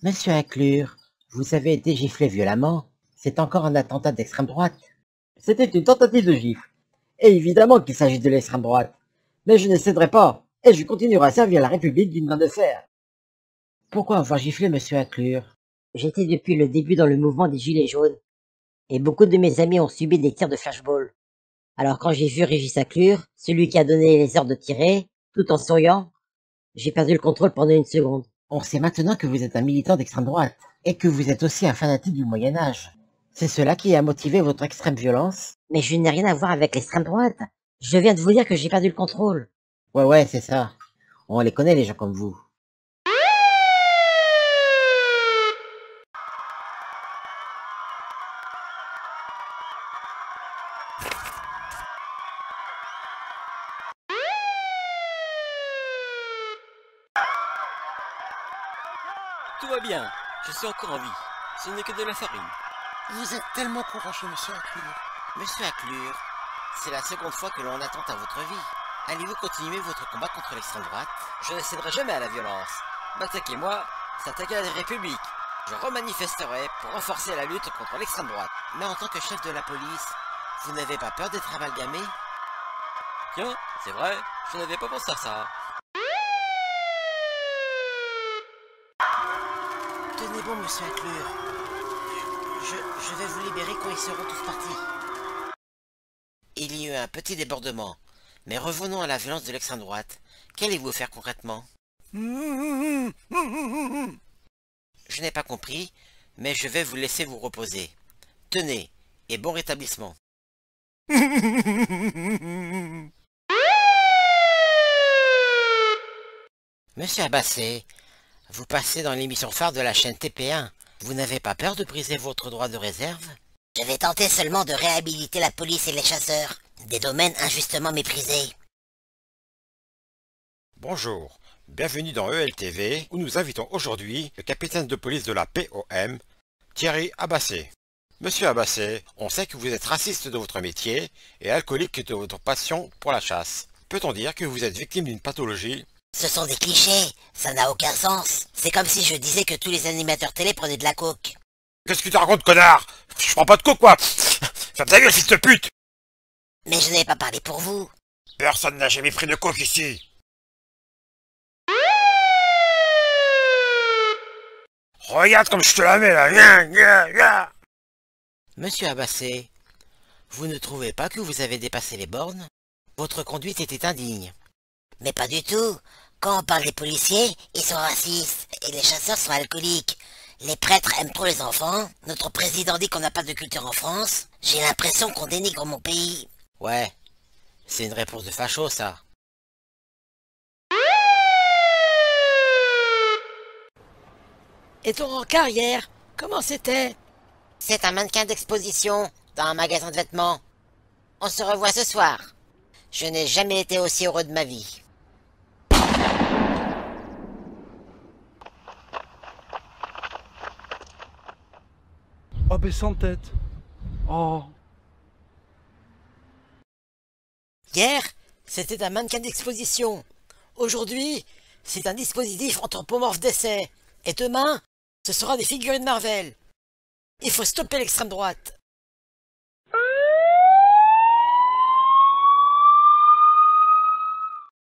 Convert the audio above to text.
Monsieur Inclure, vous avez été giflé violemment. C'est encore un attentat d'extrême droite. C'était une tentative de gifle. Et évidemment qu'il s'agit de l'extrême droite. Mais je ne céderai pas, et je continuerai à servir la République d'une main de fer. Pourquoi avoir giflé Monsieur Inclure? J'étais depuis le début dans le mouvement des Gilets jaunes, et beaucoup de mes amis ont subi des tirs de flashball. Alors quand j'ai vu Régis Acclure, celui qui a donné les ordres de tirer, tout en souriant, j'ai perdu le contrôle pendant une seconde. On sait maintenant que vous êtes un militant d'extrême droite, et que vous êtes aussi un fanatique du Moyen-Âge. C'est cela qui a motivé votre extrême violence? Mais je n'ai rien à voir avec l'extrême droite. Je viens de vous dire que j'ai perdu le contrôle. Ouais, c'est ça. On les connaît, les gens comme vous. Tout va bien, je suis encore en vie. Ce n'est que de la farine. Vous êtes tellement courageux, monsieur Acclure. Monsieur Acclure, c'est la seconde fois que l'on attente à votre vie. Allez-vous continuer votre combat contre l'extrême droite? Je ne céderai jamais à la violence. M'attaquez-moi, c'est attaquer la République. Je remanifesterai pour renforcer la lutte contre l'extrême droite. Mais en tant que chef de la police, vous n'avez pas peur d'être amalgamé? Tiens, c'est vrai, je n'avais pas pensé à ça. Tenez bon, monsieur Acclure. Je vais vous libérer quand ils seront tous partis. Il y a eu un petit débordement. Mais revenons à la violence de l'extrême droite. Qu'allez-vous faire concrètement? Je n'ai pas compris, mais je vais vous laisser vous reposer. Tenez, et bon rétablissement. Monsieur Abassé, vous passez dans l'émission phare de la chaîne TP1. Vous n'avez pas peur de briser votre droit de réserve? Je vais tenter seulement de réhabiliter la police et les chasseurs, des domaines injustement méprisés. Bonjour, bienvenue dans ELTV, où nous invitons aujourd'hui le capitaine de police de la POM, Thierry Abassé. Monsieur Abassé, on sait que vous êtes raciste de votre métier et alcoolique de votre passion pour la chasse. Peut-on dire que vous êtes victime d'une pathologie? Ce sont des clichés, ça n'a aucun sens. C'est comme si je disais que tous les animateurs télé prenaient de la coke. Qu'est-ce que tu racontes, connard? Je prends pas de coke, quoi. Ferme ta gueule, fils de pute. Mais je n'ai pas parlé pour vous. Personne n'a jamais pris de coke ici. Regarde comme je te la mets, là. Monsieur Abassé, vous ne trouvez pas que vous avez dépassé les bornes? Votre conduite était indigne. Mais pas du tout. Quand on parle des policiers, ils sont racistes, et les chasseurs sont alcooliques. Les prêtres aiment trop les enfants, notre président dit qu'on n'a pas de culture en France. J'ai l'impression qu'on dénigre mon pays. Ouais, c'est une réponse de facho, ça. Et ton rencard hier, comment c'était? C'est un mannequin d'exposition dans un magasin de vêtements. On se revoit ce soir. Je n'ai jamais été aussi heureux de ma vie. Oh, mais sans tête. Oh. Hier, c'était un mannequin d'exposition. Aujourd'hui, c'est un dispositif anthropomorphe d'essai. Et demain, ce sera des figurines Marvel. Il faut stopper l'extrême droite.